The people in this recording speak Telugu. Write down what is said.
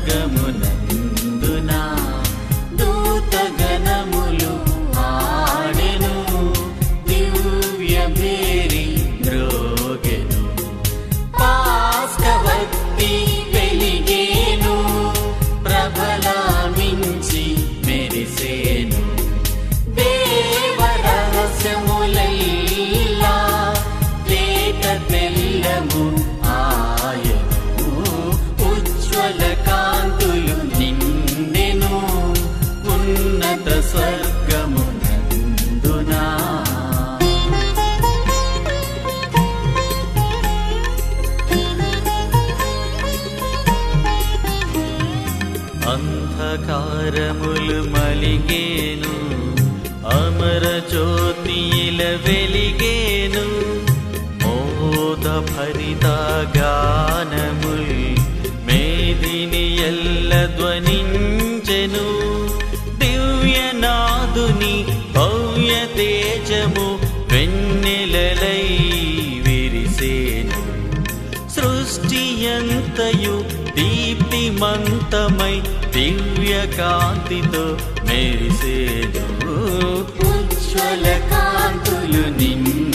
స్వర్గమునందున దూతగణములు ఆడెను, దివ్య భేరి మ్రోగెను, పాస్కవత్తి వెలిగేను, ప్రబలమించి మెరిసేను. దేవరహస్యములెల్లా లేత తెల్లము ఆయను, ఉజ్వల కాంతులు నిండెను, ఉన్నత స్వర్గమునందునా. అంధకారములు మలిగేను, అమర జ్యోతిల వెలిగేను, మోద భరిత గానముల్ మేదిని ఎల్ల ధ్వనించెను. దివ్యనాదుని భవ్య తేజము వెన్నెలలై విరిసేను. సృష్టియంతయు దీప్తిమంతమై దివ్య కాంతితో మెరిసేను, ఉజ్వల కాంతులు నిన్ను